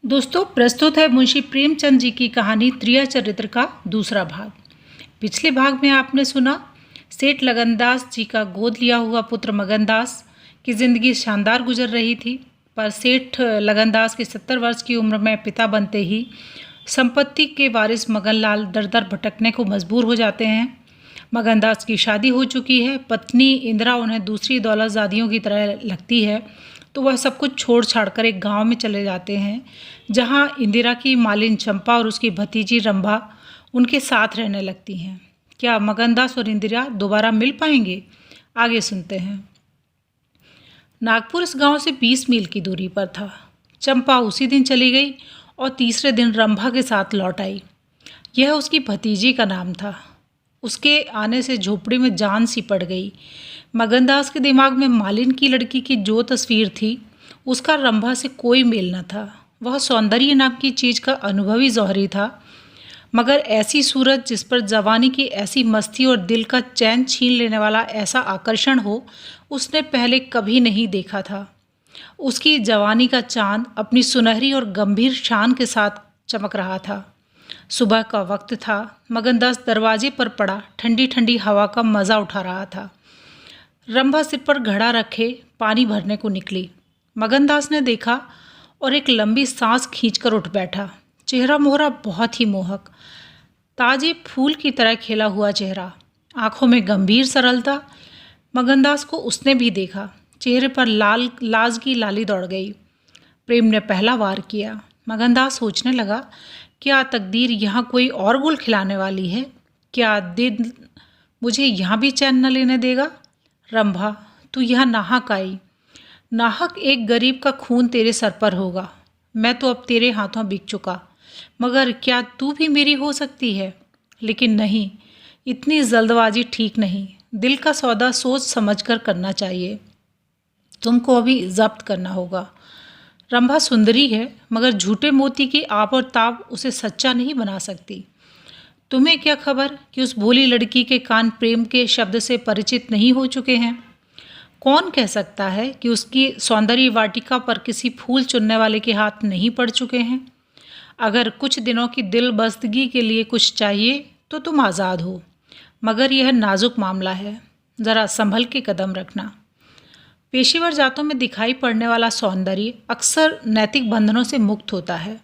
दोस्तों, प्रस्तुत है मुंशी प्रेमचंद जी की कहानी त्रिया चरित्र का दूसरा भाग। पिछले भाग में आपने सुना सेठ लगनदास जी का गोद लिया हुआ पुत्र मगनदास की जिंदगी शानदार गुजर रही थी, पर सेठ लगनदास के 70 वर्ष की उम्र में पिता बनते ही संपत्ति के वारिस मगनलाल दर दर भटकने को मजबूर हो जाते हैं। मगनदास की शादी हो चुकी है, पत्नी इंदिरा उन्हें दूसरी दौलतजादियों की तरह लगती है, तो वह सब कुछ छोड़ छाड़ कर एक गांव में चले जाते हैं, जहां इंदिरा की मालिन चंपा और उसकी भतीजी रंभा उनके साथ रहने लगती हैं। क्या मगनदास और इंदिरा दोबारा मिल पाएंगे? आगे सुनते हैं। नागपुर इस गांव से 20 मील की दूरी पर था। चंपा उसी दिन चली गई और तीसरे दिन रंभा के साथ लौट आई। यह उसकी भतीजी का नाम था। उसके आने से झोपड़ी में जान सी पड़ गई। मगनदास के दिमाग में मालिन की लड़की की जो तस्वीर थी, उसका रंभा से कोई मेल न था। वह सौंदर्य नाम की चीज़ का अनुभवी जौहरी था, मगर ऐसी सूरत जिस पर जवानी की ऐसी मस्ती और दिल का चैन छीन लेने वाला ऐसा आकर्षण हो, उसने पहले कभी नहीं देखा था। उसकी जवानी का चांद अपनी सुनहरी और गंभीर शान के साथ चमक रहा था। सुबह का वक्त था। मगनदास दरवाजे पर पड़ा ठंडी ठंडी हवा का मज़ा उठा रहा था। रंभा सिर पर घड़ा रखे पानी भरने को निकली। मगनदास ने देखा और एक लंबी सांस खींचकर उठ बैठा। चेहरा मोहरा बहुत ही मोहक, ताजे फूल की तरह खिला हुआ चेहरा, आंखों में गंभीर सरलता। मगनदास को उसने भी देखा। चेहरे पर लाज की लाली दौड़ गई। प्रेम ने पहला वार किया। मगनदास सोचने लगा, क्या तकदीर यहाँ कोई और गुल खिलाने वाली है? क्या दिल मुझे यहाँ भी चैन न लेने देगा? रंभा, तू यहाँ नाहक आई। नाहक एक गरीब का खून तेरे सर पर होगा। मैं तो अब तेरे हाथों बिक चुका, मगर क्या तू भी मेरी हो सकती है? लेकिन नहीं, इतनी जल्दबाजी ठीक नहीं। दिल का सौदा सोच समझकर करना चाहिए। तुमको अभी जब्त करना होगा। रंभा सुंदरी है, मगर झूठे मोती की आप और ताप उसे सच्चा नहीं बना सकती। तुम्हें क्या खबर कि उस भोली लड़की के कान प्रेम के शब्द से परिचित नहीं हो चुके हैं? कौन कह सकता है कि उसकी सौंदर्य वाटिका पर किसी फूल चुनने वाले के हाथ नहीं पड़ चुके हैं? अगर कुछ दिनों की दिल बस्तगी के लिए कुछ चाहिए तो तुम आज़ाद हो, मगर यह नाजुक मामला है। ज़रा संभल के कदम रखना। पेशेवर जातों में दिखाई पड़ने वाला सौंदर्य अक्सर नैतिक बंधनों से मुक्त होता है।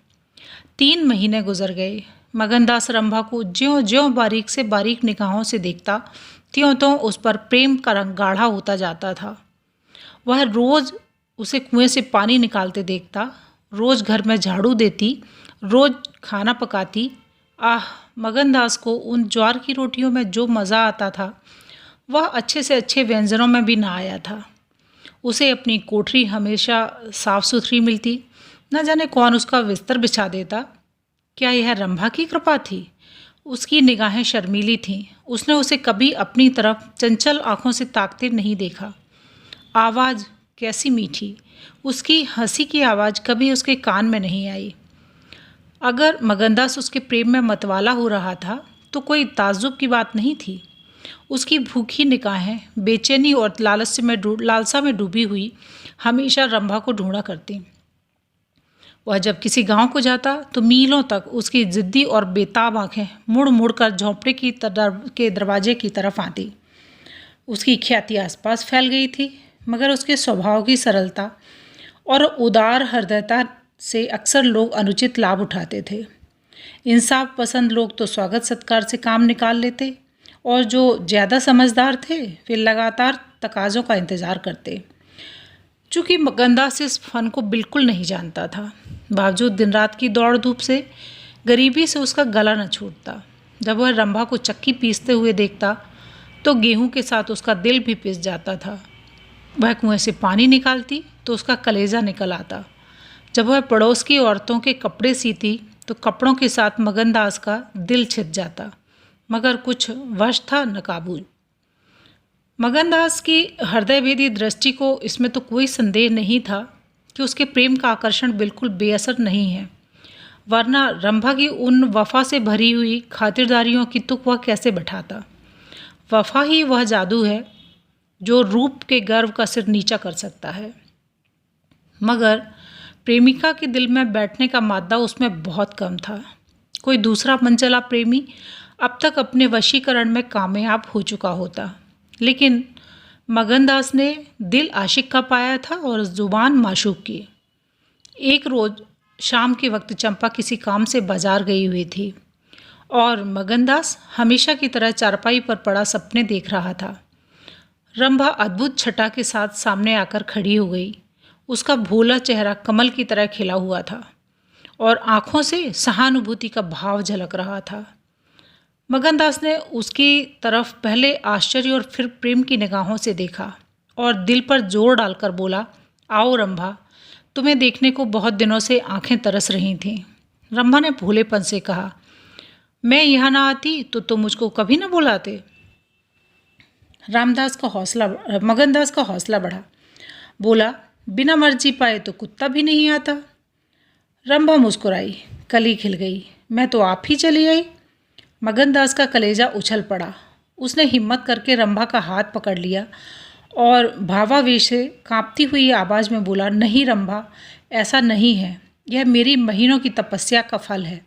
3 महीने गुजर गए। मगनदास रंभा को ज्यों ज्यों बारीक से बारीक निगाहों से देखता, त्यों त्यों उस पर प्रेम का रंग गाढ़ा होता जाता था। वह रोज़ उसे कुएं से पानी निकालते देखता, रोज़ घर में झाड़ू देती, रोज़ खाना पकाती। आह, मगनदास को उन ज्वार की रोटियों में जो मज़ा आता था, वह अच्छे से अच्छे व्यंजनों में भी ना आया था। उसे अपनी कोठरी हमेशा साफ सुथरी मिलती। न जाने कौन उसका बिस्तर बिछा देता। क्या यह रंभा की कृपा थी? उसकी निगाहें शर्मीली थीं। उसने उसे कभी अपनी तरफ चंचल आंखों से ताकते नहीं देखा। आवाज़ कैसी मीठी! उसकी हंसी की आवाज़ कभी उसके कान में नहीं आई। अगर मगनदास उसके प्रेम में मतवाला हो रहा था, तो कोई ताज्जुब की बात नहीं थी। उसकी भूखी निगाहें बेचैनी और लालसा में डूबी हुई हमेशा रंभा को ढूंढा करती। वह जब किसी गांव को जाता तो मीलों तक उसकी जिद्दी और बेताब आंखें मुड़ मुड़ कर झोंपड़े के दरवाजे की तरफ आती। उसकी ख्याति आसपास फैल गई थी, मगर उसके स्वभाव की सरलता और उदार हृदयता से अक्सर लोग अनुचित लाभ उठाते थे। इंसाफ पसंद लोग तो स्वागत सत्कार से काम निकाल लेते, और जो ज़्यादा समझदार थे वे लगातार तकाज़ों का इंतज़ार करते। चूँकि मगनदास इस फन को बिल्कुल नहीं जानता था, बावजूद दिन रात की दौड़ धूप से गरीबी से उसका गला न छूटता। जब वह रंभा को चक्की पीसते हुए देखता तो गेहूं के साथ उसका दिल भी पिस जाता था। वह कुएं से पानी निकालती तो उसका कलेजा निकल आता। जब वह पड़ोस की औरतों के कपड़े सीती तो कपड़ों के साथ मगनदास का दिल छिद जाता, मगर कुछ वश था न काबू। मगनदास की हृदयभेदी दृष्टि को इसमें तो कोई संदेह नहीं था कि उसके प्रेम का आकर्षण बिल्कुल बेअसर नहीं है, वरना रंभा की उन वफा से भरी हुई खातिरदारियों की तुक वह कैसे बैठाता। वफा ही वह जादू है जो रूप के गर्व का सिर नीचा कर सकता है। मगर प्रेमिका के दिल में बैठने का मादा उसमें बहुत कम था। कोई दूसरा मनचला प्रेमी अब तक अपने वशीकरण में कामयाब हो चुका होता, लेकिन मगनदास ने दिल आशिक का पाया था और ज़ुबान माशूक की। एक रोज़ शाम के वक्त चंपा किसी काम से बाजार गई हुई थी और मगनदास हमेशा की तरह चारपाई पर पड़ा सपने देख रहा था। रंभा अद्भुत छटा के साथ सामने आकर खड़ी हो गई। उसका भोला चेहरा कमल की तरह खिला हुआ था और आँखों से सहानुभूति का भाव झलक रहा था। मगनदास ने उसकी तरफ पहले आश्चर्य और फिर प्रेम की निगाहों से देखा और दिल पर जोर डालकर बोला, आओ रंभा, तुम्हें देखने को बहुत दिनों से आंखें तरस रही थीं। रंभा ने भोलेपन से कहा, मैं यहाँ ना आती तो तुम मुझको कभी ना बुलाते। मगनदास का हौसला बढ़ा। बोला, बिना मर्जी पाए तो कुत्ता भी नहीं आता। रंभा मुस्कुराई, कली खिल गई। मैं तो आप ही चली आई। मगनदास का कलेजा उछल पड़ा। उसने हिम्मत करके रंभा का हाथ पकड़ लिया और भावावेश से कांपती हुई आवाज़ में बोला, नहीं रंभा, ऐसा नहीं है। यह मेरी महीनों की तपस्या का फल है।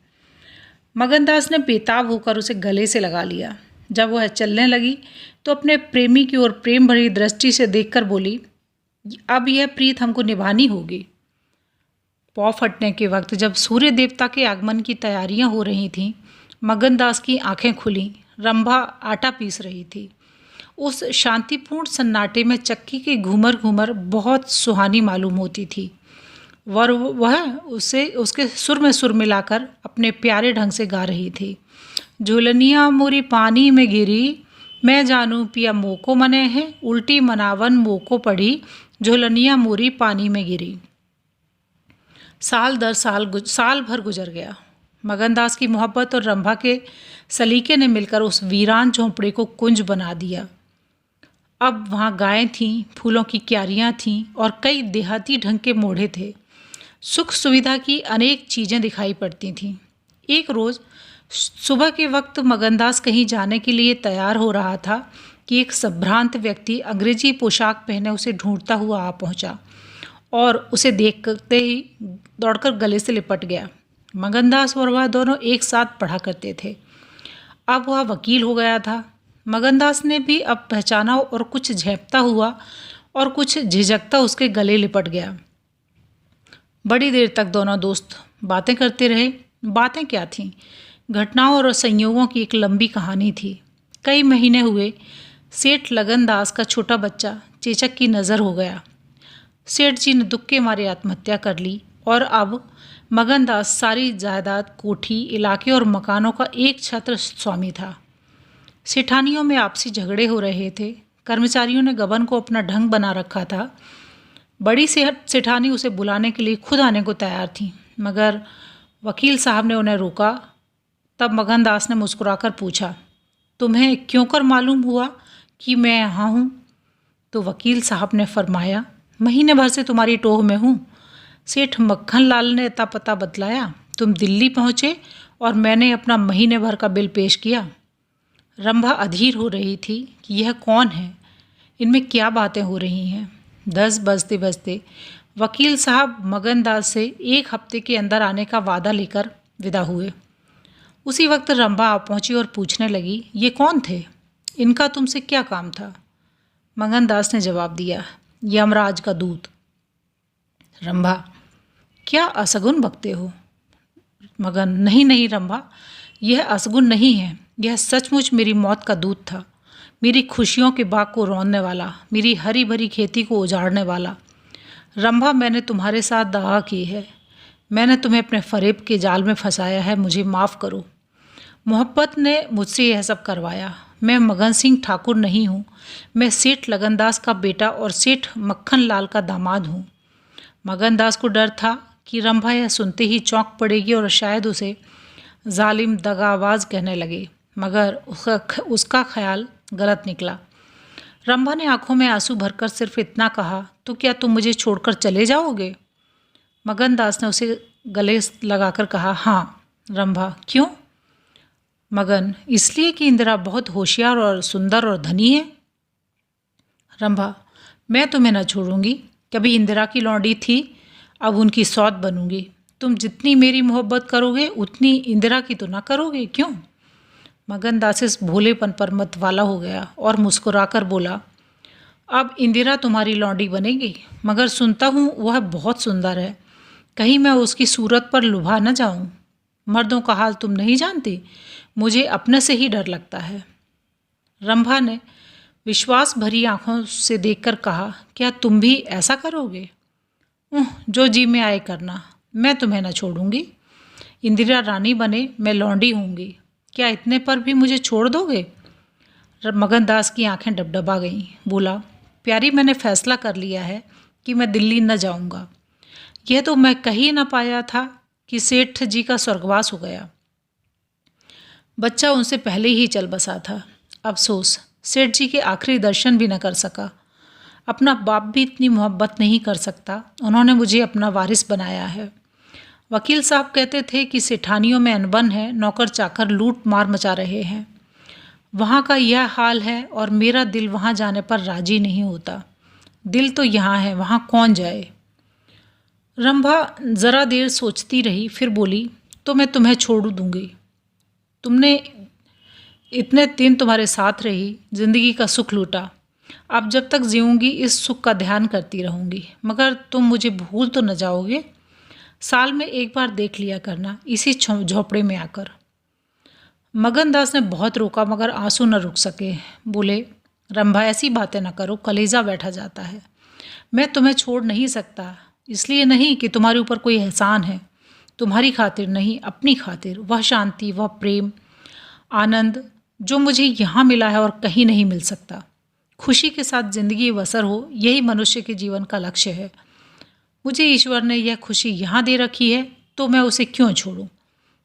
मगनदास ने बेताब होकर उसे गले से लगा लिया। जब वह चलने लगी तो अपने प्रेमी की ओर प्रेम भरी दृष्टि से देखकर बोली, अब यह प्रीत हमको निभानी होगी। पौ फटने के वक्त जब सूर्य देवता के आगमन की तैयारियां हो रही थीं, मगनदास की आंखें खुलीं। रंभा आटा पीस रही थी। उस शांतिपूर्ण सन्नाटे में चक्की की घूमर घूमर बहुत सुहानी मालूम होती थी। वह उसके सुर में सुर मिलाकर अपने प्यारे ढंग से गा रही थी। झुलनिया मोरी पानी में गिरी, मैं जानू पिया मोको मने है, उल्टी मनावन मोको पड़ी, झुलनिया मोरी पानी में गिरी। साल भर गुजर गया। मगनदास की मोहब्बत और रंभा के सलीके ने मिलकर उस वीरान झोंपड़े को कुंज बना दिया। अब वहाँ गायें थीं, फूलों की क्यारियाँ थीं और कई देहाती ढंग के मोढ़े थे। सुख सुविधा की अनेक चीज़ें दिखाई पड़ती थीं। एक रोज़ सुबह के वक्त मगनदास कहीं जाने के लिए तैयार हो रहा था कि एक संभ्रांत व्यक्ति अंग्रेजी पोशाक पहने उसे ढूंढता हुआ आ पहुंचा और उसे देखते ही दौड़कर गले से लिपट गया। मगनदास और वह दोनों एक साथ पढ़ा करते थे। अब वह वकील हो गया था। मगनदास ने भी अब पहचाना और कुछ झेंपता हुआ और कुछ झिझकता उसके गले लिपट गया। बड़ी देर तक दोनों दोस्त बातें करते रहे। बातें क्या थीं? घटनाओं और संयोगों की एक लंबी कहानी थी। कई महीने हुए सेठ लगनदास का छोटा बच्चा चेचक की नज़र हो गया। सेठ जी ने दुख के मारे आत्महत्या कर ली और अब मगनदास सारी जायदाद, कोठी, इलाके और मकानों का एक छत्र स्वामी था। सेठानियों में आपसी झगड़े हो रहे थे। कर्मचारियों ने गबन को अपना ढंग बना रखा था। बड़ी सेठानी उसे बुलाने के लिए खुद आने को तैयार थी, मगर वकील साहब ने उन्हें रोका। तब मगनदास ने मुस्कुराकर पूछा, तुम्हें क्यों कर मालूम हुआ कि मैं यहाँ हूँ? तो वकील साहब ने फरमाया, महीने भर से तुम्हारी टोह में हूँ। सेठ मक्खन लाल ने अता पता बतलाया, तुम दिल्ली पहुँचे और मैंने अपना महीने भर का बिल पेश किया। रंभा अधीर हो रही थी कि यह कौन है, इनमें क्या बातें हो रही हैं। 10 बजते बजते वकील साहब मगनदास से 1 हफ्ते के अंदर आने का वादा लेकर विदा हुए। उसी वक्त रंभा आ पहुंची और पूछने लगी, ये कौन थे? इनका तुमसे क्या काम था? मगनदास ने जवाब दिया, यमराज का दूत। रंभा, क्या असगुन बकते हो? मगन, नहीं रंभा, यह असगुन नहीं है, यह सचमुच मेरी मौत का दूत था। मेरी खुशियों के बाग को रौंदने वाला, मेरी हरी भरी खेती को उजाड़ने वाला। रंभा, मैंने तुम्हारे साथ दावा की है। मैंने तुम्हें अपने फरेब के जाल में फंसाया है, मुझे माफ़ करो। मोहब्बत ने मुझसे यह सब करवाया। मैं मगन सिंह ठाकुर नहीं हूँ। मैं सेठ लगनदास का बेटा और सेठ मक्खन लाल का दामाद हूँ। मगनदास को डर था कि रंभा यह सुनते ही चौंक पड़ेगी और शायद उसे जालिम दगाबाज कहने लगे, मगर उसका ख्याल गलत निकला। रंभा ने आंखों में आंसू भरकर सिर्फ इतना कहा, तो क्या तुम मुझे छोड़कर चले जाओगे? मगनदास ने उसे गले लगाकर कहा, हाँ। रंभा, क्यों? मगन, इसलिए कि इंदिरा बहुत होशियार और सुंदर और धनी है। रंभा, मैं तुम्हें न छोड़ूंगी। कभी इंदिरा की लौंडी थी, अब उनकी सौत बनूंगी। तुम जितनी मेरी मोहब्बत करोगे उतनी इंदिरा की तो ना करोगे, क्यों? मगनदास इस भोलेपन पर मतवाला हो गया और मुस्कुराकर बोला, अब इंदिरा तुम्हारी लौंडी बनेगी, मगर सुनता हूँ वह बहुत सुंदर है। कहीं मैं उसकी सूरत पर लुभा न जाऊं। मर्दों का हाल तुम नहीं जानती, मुझे अपने से ही डर लगता है। रंभा ने विश्वास भरी आंखों से देखकर कहा, क्या तुम भी ऐसा करोगे? जो जी में आए करना, मैं तुम्हें न छोड़ूंगी। इंदिरा रानी बने, मैं लौंडी होंगी, क्या इतने पर भी मुझे छोड़ दोगे? मगनदास की आंखें डबडबा गईं। बोला, प्यारी, मैंने फैसला कर लिया है कि मैं दिल्ली न जाऊंगा। यह तो मैं कही न पाया था कि सेठ जी का स्वर्गवास हो गया। बच्चा उनसे पहले ही चल बसा था। अफसोस, सेठ जी के आखिरी दर्शन भी न कर सका। अपना बाप भी इतनी मोहब्बत नहीं कर सकता। उन्होंने मुझे अपना वारिस बनाया है। वकील साहब कहते थे कि सेठानियों में अनबन है, नौकर चाकर लूट मार मचा रहे हैं। वहाँ का यह हाल है और मेरा दिल वहाँ जाने पर राजी नहीं होता। दिल तो यहाँ है, वहाँ कौन जाए? रंभा ज़रा देर सोचती रही, फिर बोली, तो मैं तुम्हें छोड़ दूंगी। तुमने इतने दिन तुम्हारे साथ रही, जिंदगी का सुख लूटा। अब जब तक जीऊँगी इस सुख का ध्यान करती रहूँगी, मगर तुम मुझे भूल तो न जाओगे? साल में एक बार देख लिया करना, इसी झोपड़े में आकर। मगनदास ने बहुत रोका, मगर आंसू न रुक सके। बोले, रंभा, ऐसी बातें न करो, कलेजा बैठा जाता है। मैं तुम्हें छोड़ नहीं सकता, इसलिए नहीं कि तुम्हारे ऊपर कोई एहसान है। तुम्हारी खातिर नहीं, अपनी खातिर। वह शांति, वह प्रेम, आनंद जो मुझे यहाँ मिला है और कहीं नहीं मिल सकता। खुशी के साथ ज़िंदगी बसर हो, यही मनुष्य के जीवन का लक्ष्य है। मुझे ईश्वर ने यह खुशी यहाँ दे रखी है, तो मैं उसे क्यों छोड़ूं?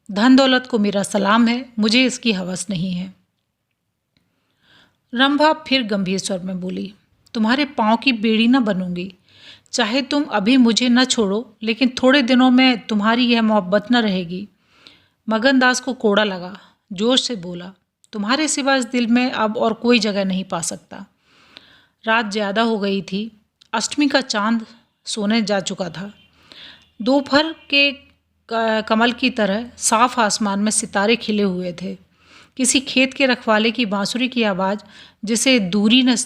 धन दौलत को मेरा सलाम है, मुझे इसकी हवस नहीं है। रंभा फिर गंभीर स्वर में बोली, तुम्हारे पाँव की बेड़ी न बनूंगी। चाहे तुम अभी मुझे न छोड़ो, लेकिन थोड़े दिनों में तुम्हारी यह मोहब्बत न रहेगी। मगनदास को कोड़ा लगा, जोश से बोला, तुम्हारे सिवा इस दिल में अब और कोई जगह नहीं पा सकता। रात ज़्यादा हो गई थी। अष्टमी का चांद सोने जा चुका था। दोपहर के कमल की तरह साफ आसमान में सितारे खिले हुए थे। किसी खेत के रखवाले की बांसुरी की आवाज़, जिसे दूरी ने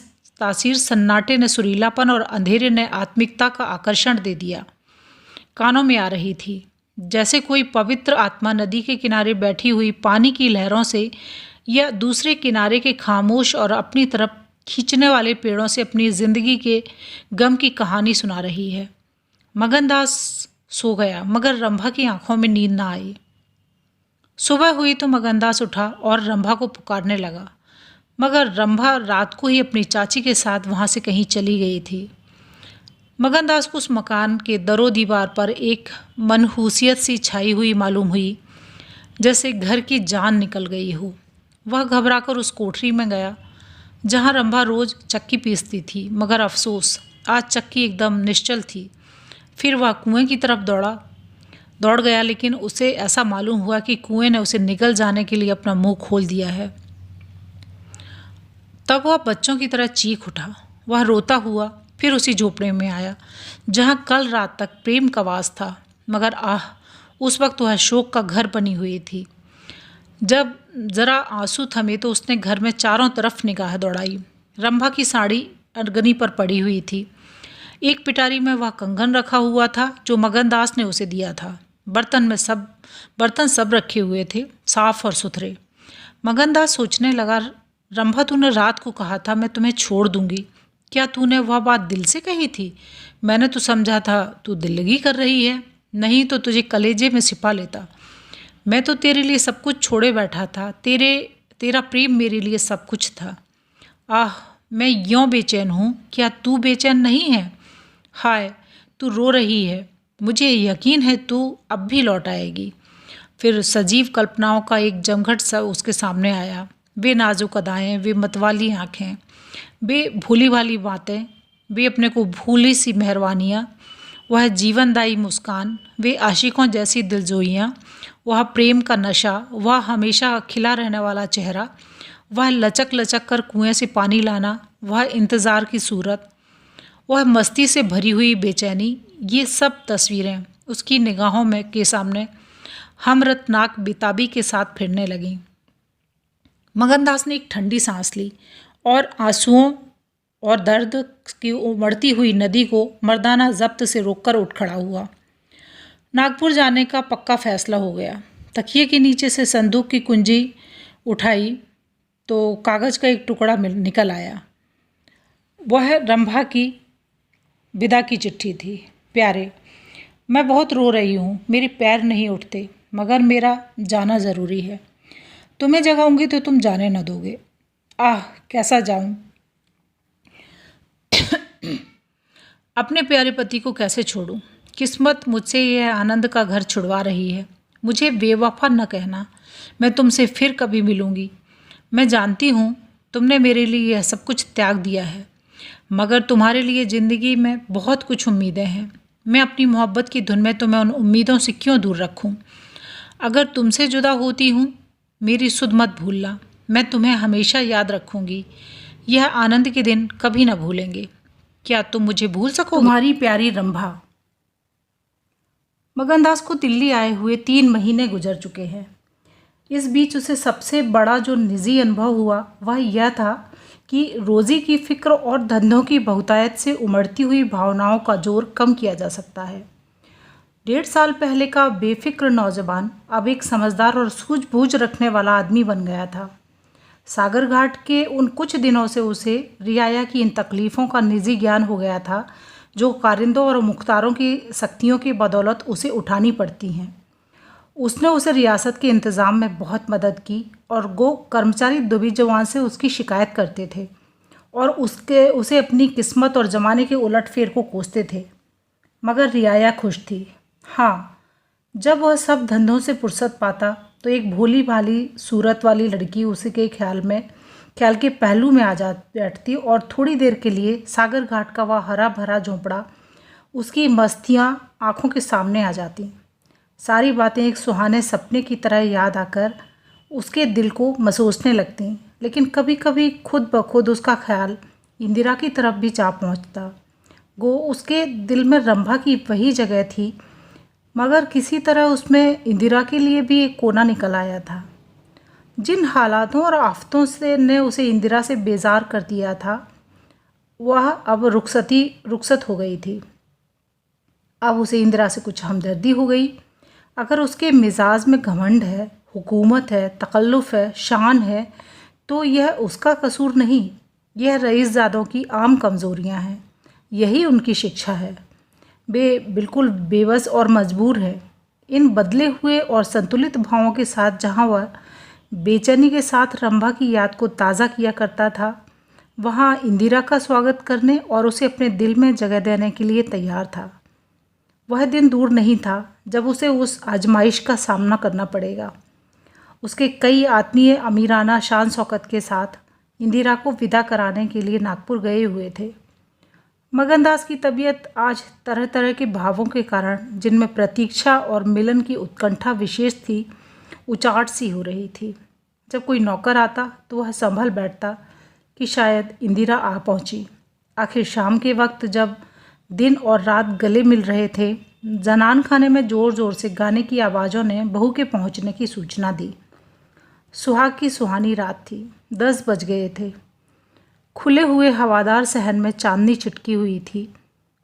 तासीर, सन्नाटे ने सुरीलापन और अंधेरे ने आत्मिकता का आकर्षण दे दिया, कानों में आ रही थी। जैसे कोई पवित्र आत्मा नदी के किनारे बैठी हुई पानी की लहरों से या दूसरे किनारे के खामोश और अपनी तरफ खींचने वाले पेड़ों से अपनी ज़िंदगी के गम की कहानी सुना रही है। मगनदास सो गया, मगर रंभा की आंखों में नींद ना आई। सुबह हुई तो मगनदास उठा और रंभा को पुकारने लगा, मगर रंभा रात को ही अपनी चाची के साथ वहाँ से कहीं चली गई थी। मगनदास को उस मकान के दरो दीवार पर एक मनहूसियत सी छाई हुई मालूम हुई, जैसे घर की जान निकल गई हो। वह घबराकर उस कोठरी में गया जहाँ रंभा रोज़ चक्की पीसती थी, मगर अफसोस, आज चक्की एकदम निश्चल थी। फिर वह कुएं की तरफ दौड़ गया, लेकिन उसे ऐसा मालूम हुआ कि कुएं ने उसे निकल जाने के लिए अपना मुंह खोल दिया है। तब वह बच्चों की तरह चीख उठा। वह रोता हुआ फिर उसी झोपड़े में आया जहाँ कल रात तक प्रेम का वास था, मगर उस वक्त वह शोक का घर बनी हुई थी। जब ज़रा आंसू थमे तो उसने घर में चारों तरफ निगाह दौड़ाई। रंभा की साड़ी अरगनी पर पड़ी हुई थी। एक पिटारी में वह कंगन रखा हुआ था जो मगनदास ने उसे दिया था। बर्तन सब रखे हुए थे, साफ और सुथरे। मगनदास सोचने लगा, रंभा, तूने रात को कहा था मैं तुम्हें छोड़ दूंगी। क्या तूने वह बात दिल से कही थी? मैंने तो समझा था तू दिल्लगी कर रही है, नहीं तो तुझे कलेजे में छिपा लेता। मैं तो तेरे लिए सब कुछ छोड़े बैठा था। तेरा प्रेम मेरे लिए सब कुछ था। आह, मैं यों बेचैन हूँ, क्या तू बेचैन नहीं है? हाय, तू रो रही है, मुझे यकीन है तू अब भी लौट आएगी। फिर सजीव कल्पनाओं का एक जमघट सा उसके सामने आया। वे नाजुक अदाएँ, वे मतवाली आँखें, वे भूली भाली बातें, वे अपने को भूली सी मेहरबानियाँ, वह जीवनदायी मुस्कान, वे आशिकों जैसी दिलजोइयाँ, वह प्रेम का नशा, वह हमेशा खिला रहने वाला चेहरा, वह लचक लचक कर कुएं से पानी लाना, वह इंतज़ार की सूरत, वह मस्ती से भरी हुई बेचैनी, ये सब तस्वीरें उसकी निगाहों में के सामने हमरतनाक बेताबी के साथ फिरने लगीं। मगनदास ने एक ठंडी सांस ली और आंसुओं और दर्द की उमड़ती हुई नदी को मर्दाना जब्त से रोककर उठ खड़ा हुआ। नागपुर जाने का पक्का फैसला हो गया। तकिए के नीचे से संदूक की कुंजी उठाई तो कागज़ का एक टुकड़ा निकल आया। वह रंभा की विदा की चिट्ठी थी। प्यारे, मैं बहुत रो रही हूँ, मेरे पैर नहीं उठते, मगर मेरा जाना ज़रूरी है। तुम्हें जगाऊंगी तो तुम जाने न दोगे। आह, कैसा जाऊं? अपने प्यारे पति को कैसे छोड़ूं? किस्मत मुझसे यह आनंद का घर छुड़वा रही है। मुझे बेवफा न कहना, मैं तुमसे फिर कभी मिलूंगी। मैं जानती हूँ तुमने मेरे लिए यह सब कुछ त्याग दिया है, मगर तुम्हारे लिए ज़िंदगी में बहुत कुछ उम्मीदें हैं। मैं अपनी मोहब्बत की धुन में तुम्हें उन उम्मीदों से क्यों दूर रखूं? अगर तुमसे जुदा होती हूँ, मेरी सुध मत भूलना। मैं तुम्हें हमेशा याद रखूंगी। यह आनंद के दिन कभी न भूलेंगे। क्या तुम मुझे भूल सकोगे? तुम्हारी प्यारी रंभा। मगनदास को दिल्ली आए हुए 3 महीने गुजर चुके हैं। इस बीच उसे सबसे बड़ा जो निजी अनुभव हुआ वह यह था कि रोज़ी की फिक्र और धंधों की बहुतायत से उमड़ती हुई भावनाओं का जोर कम किया जा सकता है। 1.5 साल पहले का बेफिक्र नौजवान अब एक समझदार और सूझबूझ रखने वाला आदमी बन गया था। सागर घाट के उन कुछ दिनों से उसे रियाया की इन तकलीफ़ों का निजी ज्ञान हो गया था जो कारिंदों और मुख्तारों की शक्तियों की बदौलत उसे उठानी पड़ती हैं। उसने उसे रियासत के इंतज़ाम में बहुत मदद की और गो कर्मचारी दुबी जवान से उसकी शिकायत करते थे और उसे अपनी किस्मत और ज़माने के उलटफेर को कोसते थे। मगर रियाया खुश थी। हाँ, जब वह सब धंधों से फुर्सत पाता तो एक भोली भाली सूरत वाली लड़की उसी के ख्याल के पहलू में आ जा बैठती और थोड़ी देर के लिए सागर घाट का वह हरा भरा झोंपड़ा, उसकी मस्तियाँ आँखों के सामने आ जाती। सारी बातें एक सुहाने सपने की तरह याद आकर उसके दिल को मसोसने लगती। लेकिन कभी कभी खुद ब खुद उसका ख्याल इंदिरा की तरफ भी जा पहुँचता। गो उसके दिल में रंभा की वही जगह थी, मगर किसी तरह उसमें इंदिरा के लिए भी एक कोना निकल आया था। जिन हालातों और आफतों से ने उसे इंदिरा से बेजार कर दिया था, वह अब रुखसत हो गई थी। अब उसे इंदिरा से कुछ हमदर्दी हो गई। अगर उसके मिजाज में घमंड है, हुकूमत है, तकल्लुफ़ है, शान है, तो यह उसका कसूर नहीं, यह रईसज़ादों की आम कमज़ोरियाँ हैं। यही उनकी शिक्षा है। बिल्कुल बेबस और मजबूर है। इन बदले हुए और संतुलित भावों के साथ जहाँ वह बेचैनी के साथ रंभा की याद को ताज़ा किया करता था, वहाँ इंदिरा का स्वागत करने और उसे अपने दिल में जगह देने के लिए तैयार था। वह दिन दूर नहीं था जब उसे उस आजमाइश का सामना करना पड़ेगा। उसके कई आत्मीय अमीराना शान शौकत के साथ इंदिरा को विदा कराने के लिए नागपुर गए हुए थे। मगनदास की तबीयत आज तरह तरह के भावों के कारण, जिनमें प्रतीक्षा और मिलन की उत्कंठा विशेष थी, उचाट सी हो रही थी। जब कोई नौकर आता तो वह संभल बैठता कि शायद इंदिरा आ पहुंची। आखिर शाम के वक्त जब दिन और रात गले मिल रहे थे, जनान खाने में ज़ोर ज़ोर से गाने की आवाज़ों ने बहू के पहुंचने की सूचना दी। सुहाग की सुहानी रात थी। 10 बज गए थे। खुले हुए हवादार सहन में चांदनी छिटकी हुई थी।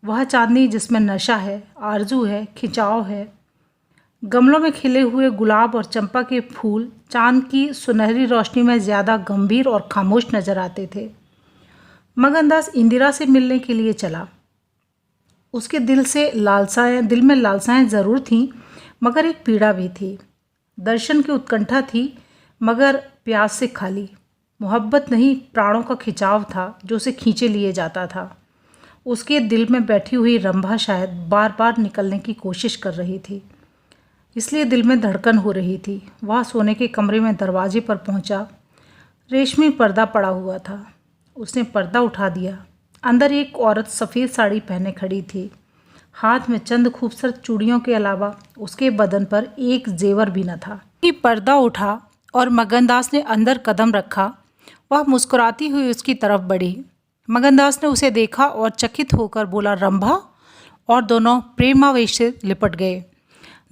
वह चांदनी जिसमें नशा है, आरजू है, खिंचाव है। गमलों में खिले हुए गुलाब और चंपा के फूल चांद की सुनहरी रोशनी में ज़्यादा गंभीर और खामोश नजर आते थे। मगनदास इंदिरा से मिलने के लिए चला। उसके दिल में लालसाएं ज़रूर थीं, मगर एक पीड़ा भी थी। दर्शन की उत्कंठा थी, मगर प्यास से खाली। मोहब्बत नहीं, प्राणों का खिंचाव था जो उसे खींचे लिए जाता था। उसके दिल में बैठी हुई रंभा शायद बार बार निकलने की कोशिश कर रही थी, इसलिए दिल में धड़कन हो रही थी। वह सोने के कमरे में दरवाजे पर पहुंचा। रेशमी पर्दा पड़ा हुआ था। उसने पर्दा उठा दिया। अंदर एक औरत सफ़ेद साड़ी पहने खड़ी थी। हाथ में चंद खूबसूरत चूड़ियों के अलावा उसके बदन पर एक जेवर भी न था। पर्दा उठा और मगनदास ने अंदर कदम रखा। वह मुस्कुराती हुई उसकी तरफ बढ़ी। मगनदास ने उसे देखा और चकित होकर बोला, रंभा, और दोनों प्रेमावेश से लिपट गए।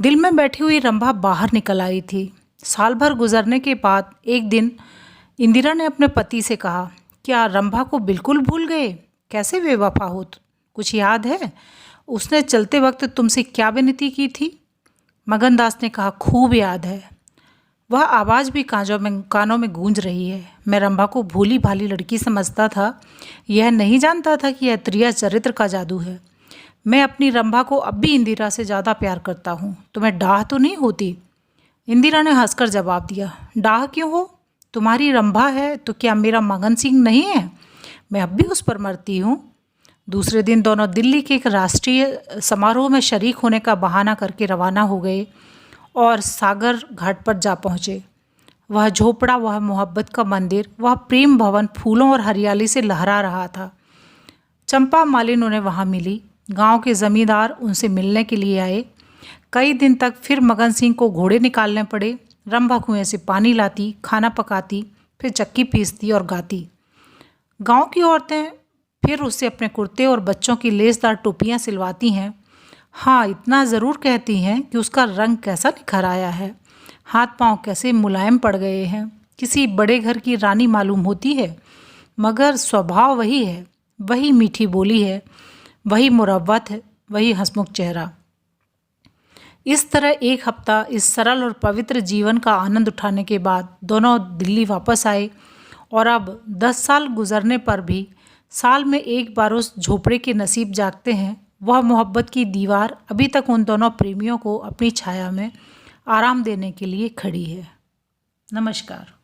दिल में बैठी हुई रंभा बाहर निकल आई थी। साल भर गुजरने के बाद एक दिन इंदिरा ने अपने पति से कहा, क्या रंभा को बिल्कुल भूल गए? कैसे बेवफा हो? कुछ याद है? उसने चलते वक्त तुमसे क्या विनती की थी? मगनदास ने कहा, खूब याद है। वह आवाज़ भी कानों में गूंज रही है। मैं रंभा को भोली भाली लड़की समझता था, यह नहीं जानता था कि यह त्रिया चरित्र का जादू है। मैं अपनी रंभा को अब भी इंदिरा से ज़्यादा प्यार करता हूँ। तुम्हें डाह तो नहीं होती? इंदिरा ने हंसकर जवाब दिया, डाह क्यों हो? तुम्हारी रंभा है तो क्या मेरा मगन सिंह नहीं है? मैं अब भी उस पर मरती हूँ। दूसरे दिन दोनों दिल्ली के एक राष्ट्रीय समारोह में शरीक होने का बहाना करके रवाना हो गए और सागर घाट पर जा पहुँचे। वह झोपड़ा, वह मोहब्बत का मंदिर, वह प्रेम भवन फूलों और हरियाली से लहरा रहा था। चंपा मालिन उन्हें वहाँ मिली। गांव के जमींदार उनसे मिलने के लिए आए। कई दिन तक फिर मगन सिंह को घोड़े निकालने पड़े। रंभा कुएं से पानी लाती, खाना पकाती, फिर चक्की पीसती और गाती। गांव की औरतें फिर उससे अपने कुर्ते और बच्चों की लेसदार टोपियाँ सिलवाती हैं। हाँ, इतना ज़रूर कहती हैं कि उसका रंग कैसा निखर आया है, हाथ पांव कैसे मुलायम पड़ गए हैं, किसी बड़े घर की रानी मालूम होती है। मगर स्वभाव वही है, वही मीठी बोली है, वही मुरव्वत है, वही हंसमुख चेहरा। इस तरह एक हफ्ता इस सरल और पवित्र जीवन का आनंद उठाने के बाद दोनों दिल्ली वापस आए और अब 10 साल गुजरने पर भी साल में एक बार उस झोपड़े के नसीब जागते हैं। वह मोहब्बत की दीवार अभी तक उन दोनों प्रेमियों को अपनी छाया में आराम देने के लिए खड़ी है। नमस्कार।